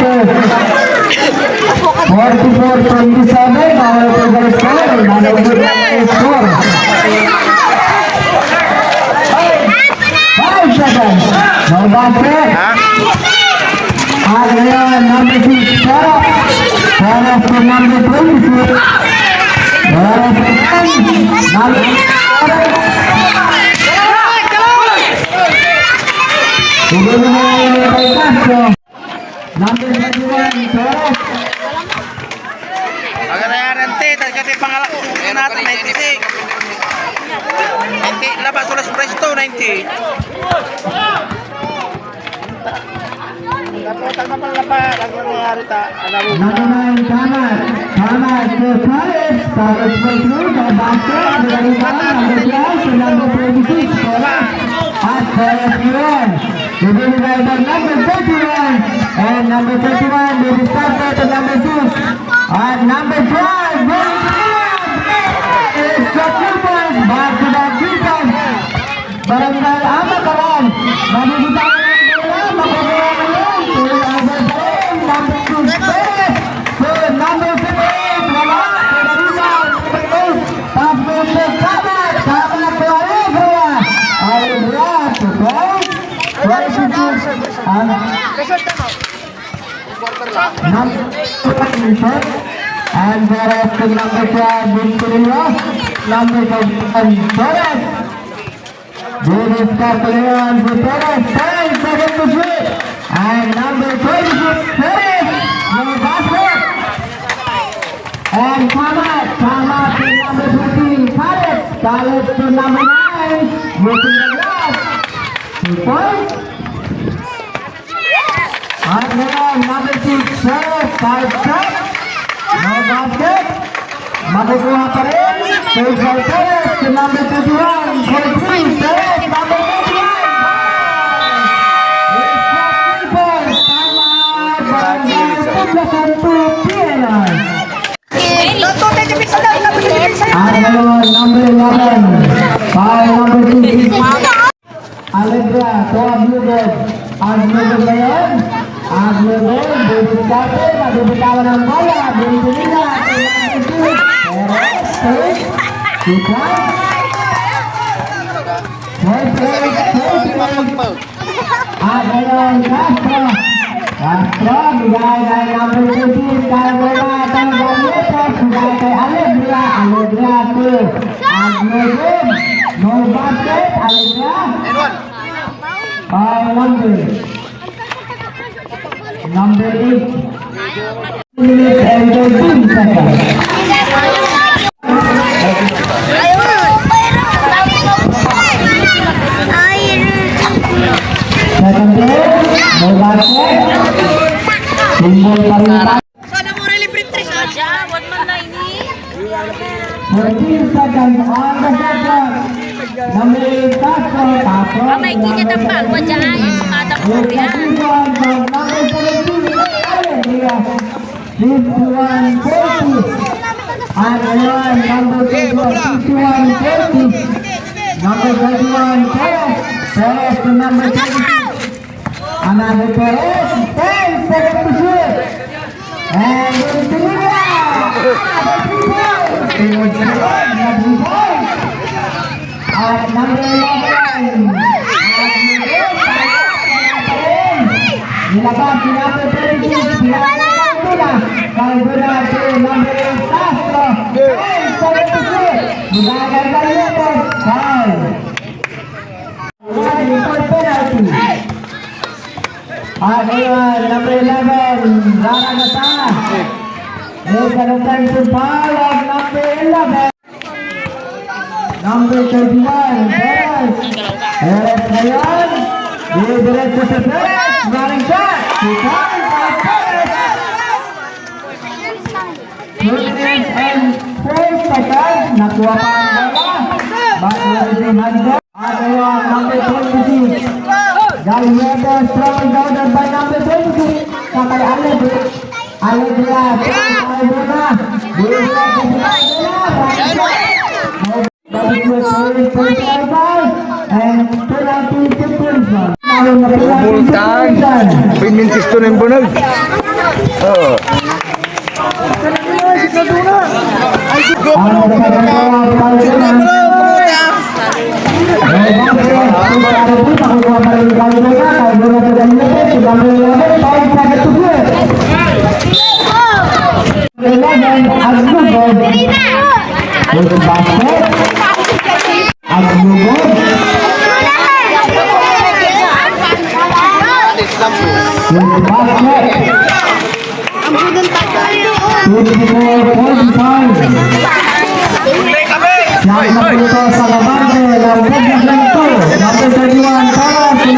44-27, our total score, score. 5 seconds. No basket. At ngayon, number 6, Perez to number 26. Perez again. Number 6, number 21, Perez. Agad nanti, tadi pangalak natin 96. 90 labas ulas presto 90. Naputang na pala pa, ang nangyayari ta. Nagaman, Kamat to Perez. Perez for through the basket. Number 12 to number 26, Perez. At Perez again. Giving by the number 31. And number 31, they started to number 2. At number 12, it's the 2 points. Back to the 3 points. Barangay Amakaran. Mabibitawan ng bola. Makukuha ng yun. To number 7, number 2, Perez. To number 58, wala. To the rebound, number 8. Pass goes to Kamat. Kamat to Alegria. Alegria to 12. 26. And Perez to number 12, Victoria. Number 7, Perez. Dennis Carteleon to Perez. 10 seconds to shoot. And number 26, Perez. No basket. And Kamat to number 15, Khaled. Khaled to number 9. Using the glass. 2 points. And then number 6, Perez, 5 shots. No basket. Makukuha pa rin. Third by Perez to number 21. 43, Perez, number 21. It's not 3 points. Time out. Barangay Paglasan to PNR. And then number 11. By number 6. Alegra to Aglugod. Aglugod na yun. Aglugod, David Carter, mabibitawan ng bola. Binibina, Perez, Perez, Perez, at ngayon, Castro, bigay kay number 13, kay bola, at ang Galletes, bigay kay Alegria, Alegria to Aglugod, no basket, Alegria, number 8, minutes and 13 seconds. Second day, no basket. Single pa rin tayo. Sana mo rin libre-tres aja, wag man na ini. 14 seconds on the shot clock. Number 8, Castro, Castro. May kita tampal ko dyan, yung sukadang ko yan. Number 17, Alegria. 51-40. And ngayon, number 51-40. Number 21, Perez. Perez to number 22. Another Perez. 10 seconds to shoot. And it's Olivia. Another 3 points. Another 3 points. At number 11. Nilabas si number 36. Kalbura to number 8, Castro. 10 seconds to shoot. Nilagay Galletes. Foul. For penalty. At ngayon, number 11, Rara Gata. There's an offensive foul of number 11. Number 31, Perez. Perez ngayon. Diretso sa Perez. Running shot. 2 points by Perez. 2 minutes and 4 seconds. Nakuha pa ang bola. But there is a handball. At ngayon, number 26. Galletes throwing down by number 26. Sakay Alegria. Alegria. Alegria. And penalty situation. Bultan. Pinintis to ng bunag. Sa kabante, number 31, para si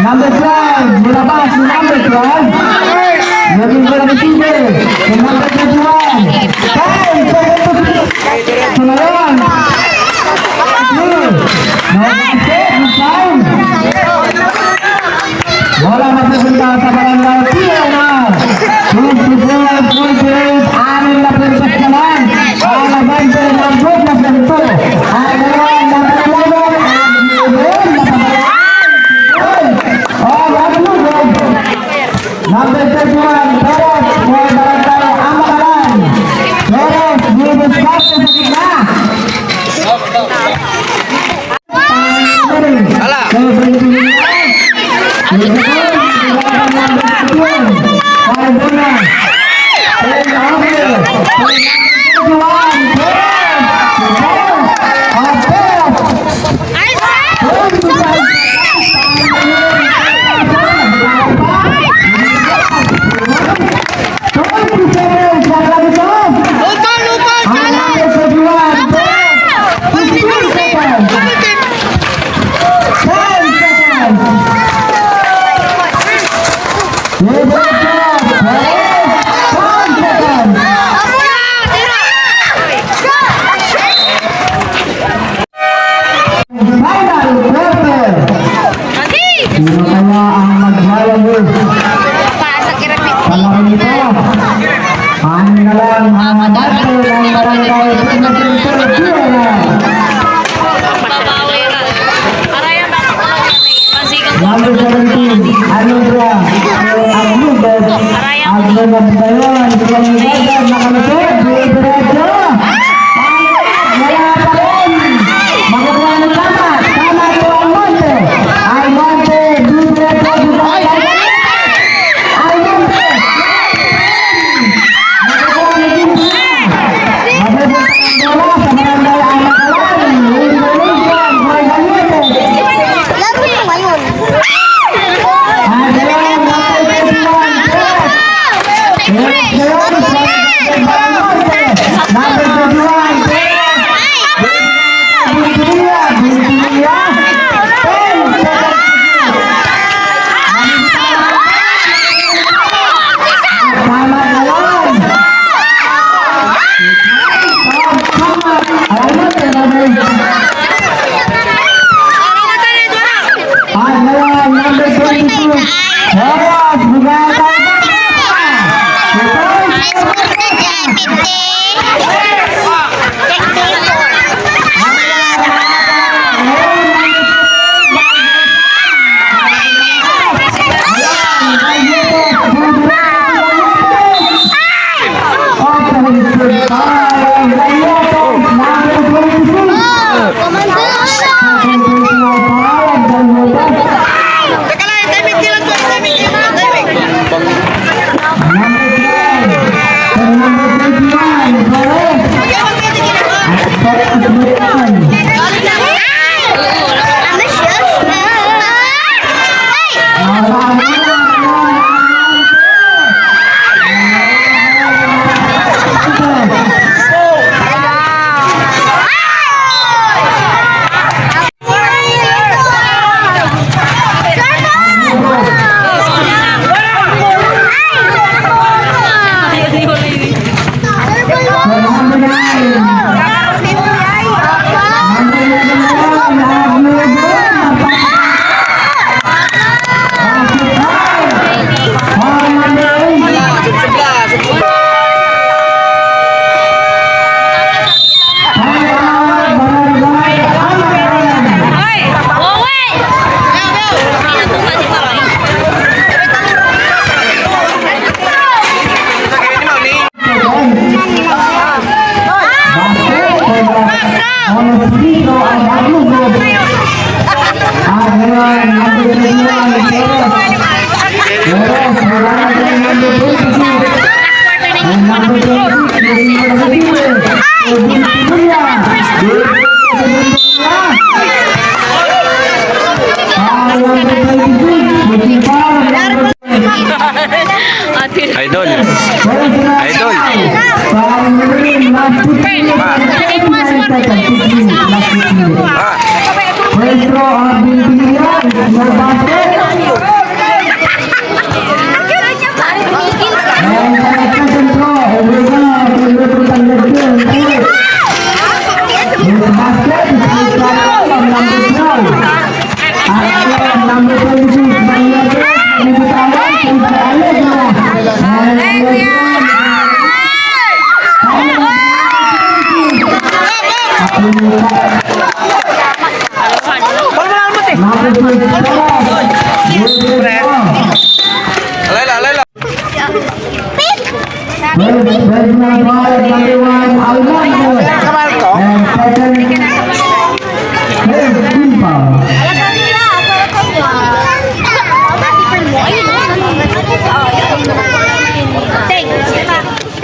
number 12, nilabas si number 12. Naging ko na receiver. Si number 21. 10 seconds. Sumayon. Wala magsasunta sa barangay PNR. 54.8, anin na pintas ka lang. Ang nabante ng group na ganito. Ang gano'n na talagang ang gano'n na tabalaan. Oh, wag mo, wag. Number 31, Perez, for barangay Amakalan. Perez, Davis Castro sa tigna. Ala. Alayla, alayla.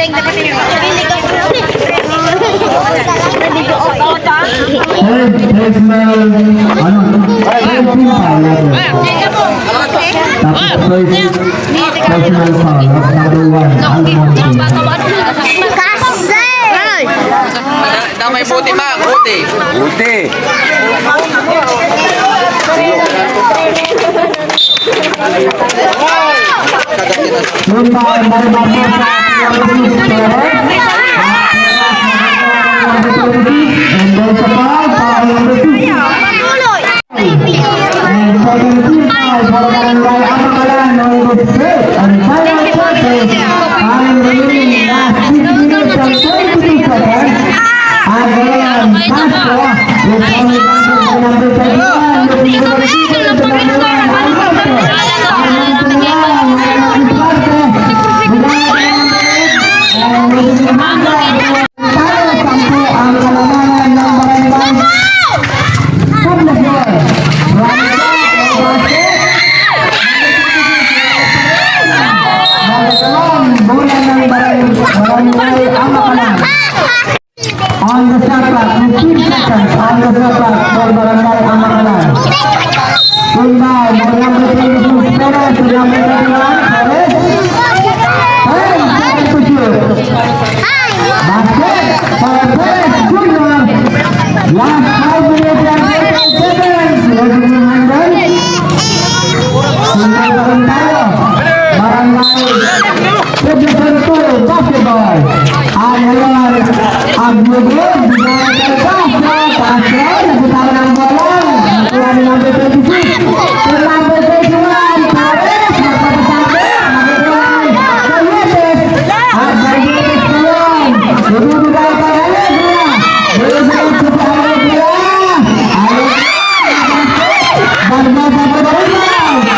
Ting, dapat niyo. Damay buti ma, buti. Buti. On the spot, 15 seconds on the spot for Barangay Amakalan. Kumbay, number 22, Perez, number 31, Perez. Perez, second to shoot. Basket for Perez Junior. Last 5 minutes and 30 seconds. Lagi ng handle. Kumbay pa rin tayo. Barangay 22, basketball. Ang ngayon, ang bugod, bigyan ng basket, basket, nabutawan ng bola, nakuha ni number 26, to number 31, Paris, magpapasabi, nakuha sa Yeses, at Gargetes na yun, nabibigay pa ng Alegra, nabibigay sa Alegra, Barbosa pa na rin lang,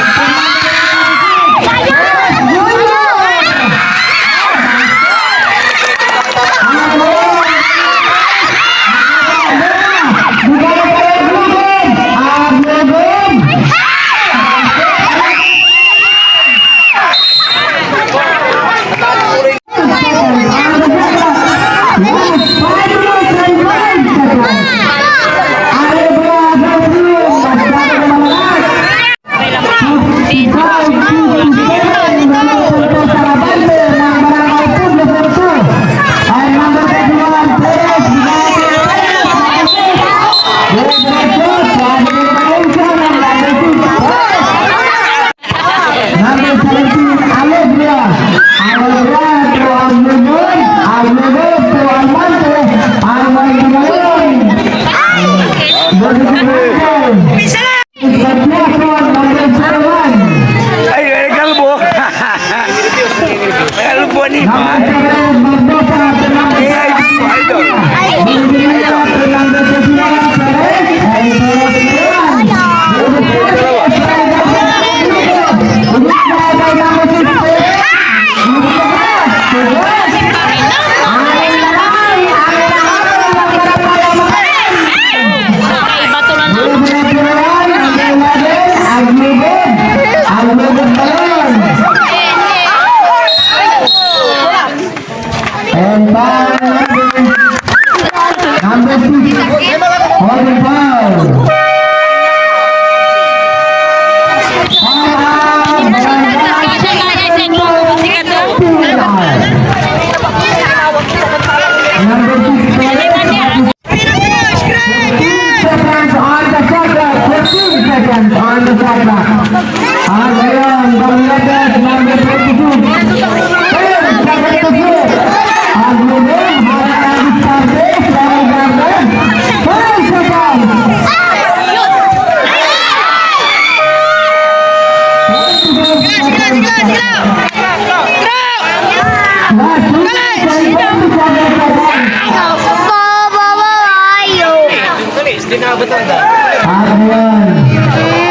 Adrian.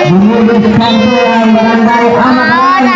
Bumulog kanto ang barangay Amakaran.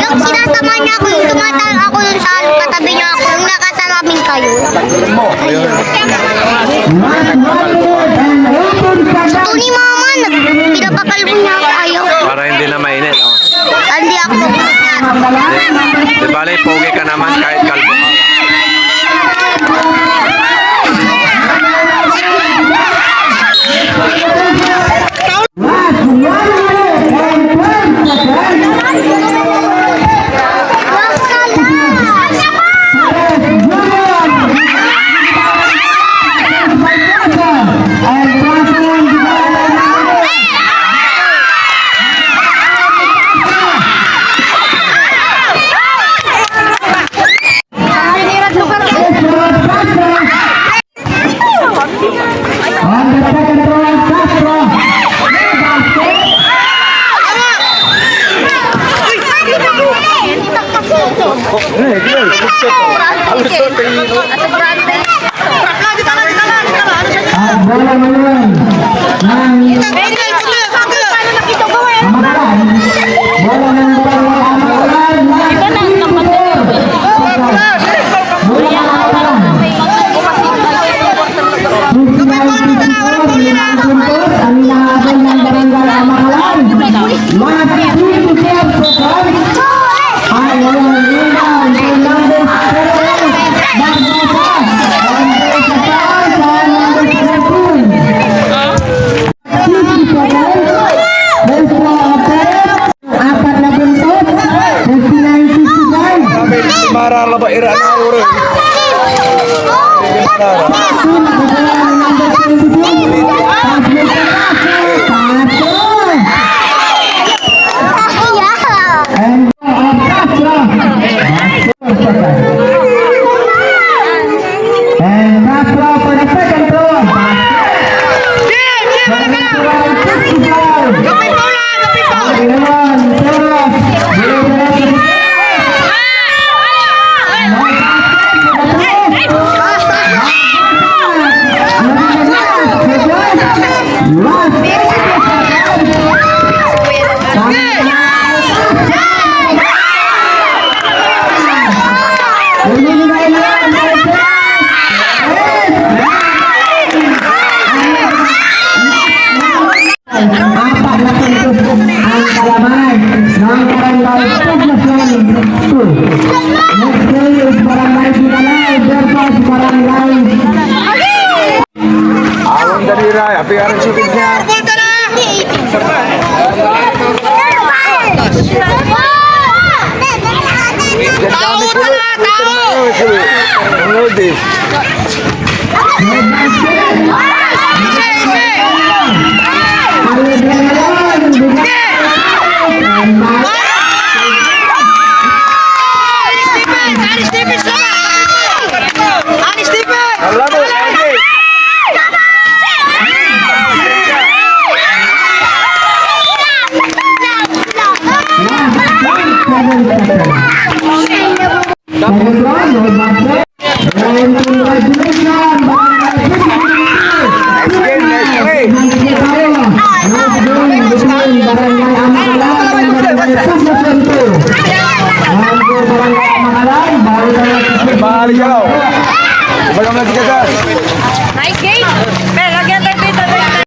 Yung sinasama niya ako, yung tumatang ako dun sa katabi niya ako, yung nakasalamin kayo. Ito ni mama, pinapakalbo niya ako ayaw. Para hindi na mainit. Oh. Hindi ako Di bale, pogi ka naman kahit kalbo ka. And At bola ngayon ng Amakalan. Bola ng Barangay Amakalan. Bola ng Amakalan. 59-54, ang hinahabol ng Barangay Amakalan. Mga 3-12 seconds. Ay, walang ilan. Number 7. Barbosa. Number 5. Number 17. 50 seconds. Deswa Perez. 4 na buntot. 59-55. Marala ba ira na uro? And Castro for the second throw. Apat na puntos ang kalaman ng Barangay Poblacion 2. Next game is Barangay Binalay versus Barangay Awang dari ray, api aran sukid niya. Tao na, tao! Ngodi. Allah mo, lagi. Second round,